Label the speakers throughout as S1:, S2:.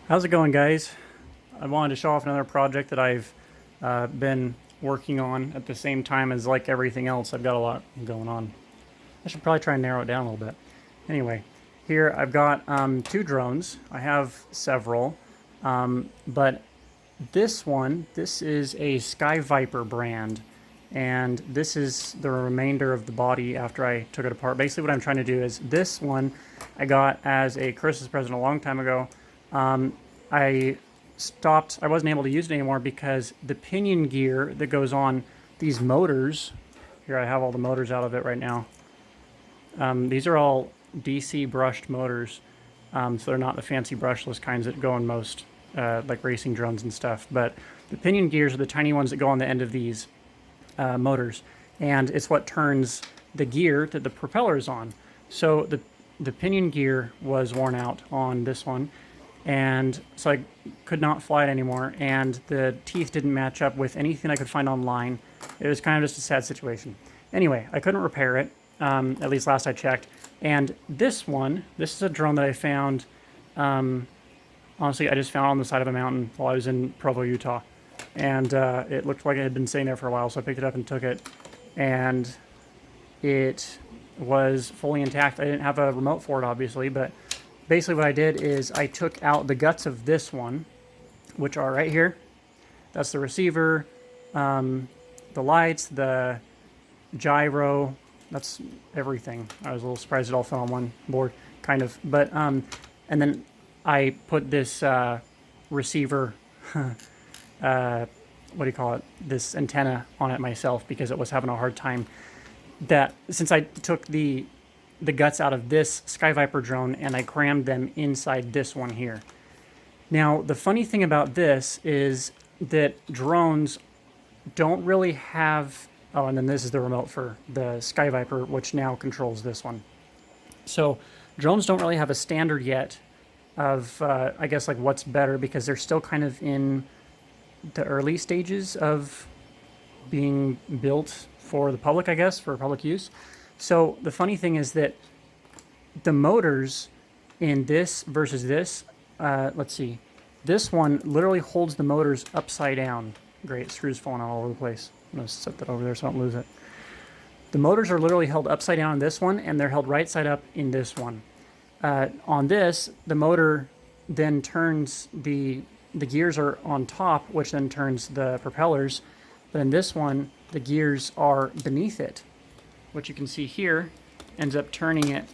S1: How's it going, guys? I wanted to show off another project that I've been working on at the same time as like everything else. I've got a lot going on. I should probably try and narrow it down a little bit. Anyway, here I've got two drones. I have several, but this is a Sky Viper brand, and this is the remainder of the body after I took it apart. Basically what I'm trying to do is, this one I got as a Christmas present a long time ago. I wasn't able to use it anymore because the pinion gear that goes on these motors, here I have all the motors out of it right now. These are all DC brushed motors, so they're not the fancy brushless kinds that go on most like racing drones and stuff, but the pinion gears are the tiny ones that go on the end of these motors, and it's what turns the gear that the propeller is on. So the pinion gear was worn out on this one, and so I could not fly it anymore, and the teeth didn't match up with anything I could find online. It was kind of just a sad situation. Anyway, I couldn't repair it, at least last I checked. And this is a drone that I found, honestly, I just found it on the side of a mountain while I was in Provo, Utah. And it looked like it had been sitting there for a while, so I picked it up and took it. And it was fully intact. I didn't have a remote for it, obviously, but basically what I did is I took out the guts of this one, which are right here. That's the receiver, the lights, the gyro, that's everything. I was a little surprised it all fell on one board, kind of. But, and then I put this receiver, what do you call it, this antenna on it myself because it was having a hard time. That, since I took the guts out of this Sky Viper drone and I crammed them inside this one here. Now, the funny thing about this is that drones don't really have, oh, and then this is the remote for the Sky Viper, which now controls this one. So drones don't really have a standard yet of, I guess, like what's better, because they're still kind of in the early stages of being built for the public, I guess, for public use. So the funny thing is that the motors in this versus this, let's see, this one literally holds the motors upside down. Great, screws falling out all over the place. I'm going to set that over there so I don't lose it. The motors are literally held upside down in this one, and they're held right side up in this one. On this, the motor then turns, the gears are on top, which then turns the propellers. But in this one, the gears are beneath it, which you can see here, ends up turning it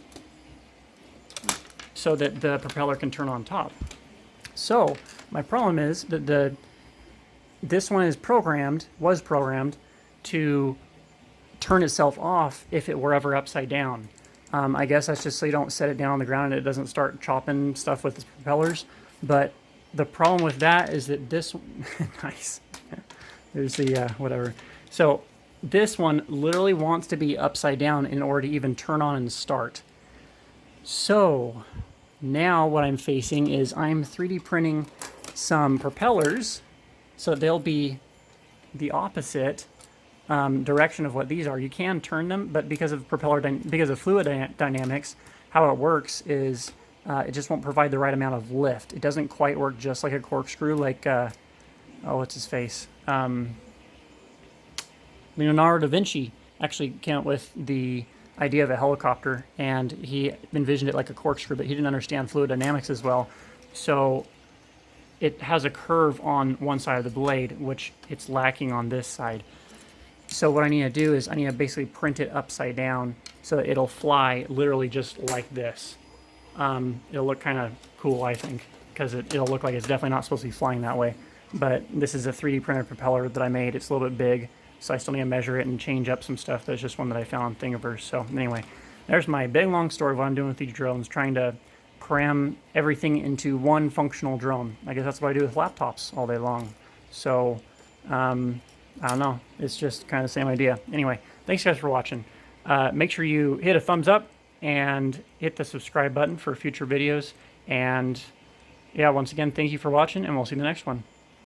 S1: so that the propeller can turn on top. So my problem is that this one was programmed to turn itself off if it were ever upside down. I guess that's just so you don't set it down on the ground and it doesn't start chopping stuff with its propellers. But the problem with that is that this, nice, there's the whatever. So this one literally wants to be upside down in order to even turn on and start. So now what I'm facing is I'm 3D printing some propellers so they'll be the opposite direction of what these are. You can turn them, but because of fluid dynamics, how it works is it just won't provide the right amount of lift. It doesn't quite work just like a corkscrew, like oh, what's his face? Leonardo da Vinci actually came up with the idea of a helicopter, and he envisioned it like a corkscrew, but he didn't understand fluid dynamics as well. So it has a curve on one side of the blade, which it's lacking on this side. So what I need to do is I need to basically print it upside down so that it'll fly literally just like this. It'll look kind of cool, I think, because it'll look like it's definitely not supposed to be flying that way. But this is a 3D printed propeller that I made. It's a little bit big, so I still need to measure it and change up some stuff. That's just one that I found on Thingiverse. So anyway, there's my big long story of what I'm doing with these drones, trying to cram everything into one functional drone. I guess that's what I do with laptops all day long. So, I don't know. It's just kind of the same idea. Anyway, thanks guys for watching. Make sure you hit a thumbs up and hit the subscribe button for future videos. And yeah, once again, thank you for watching, and we'll see you in the next one.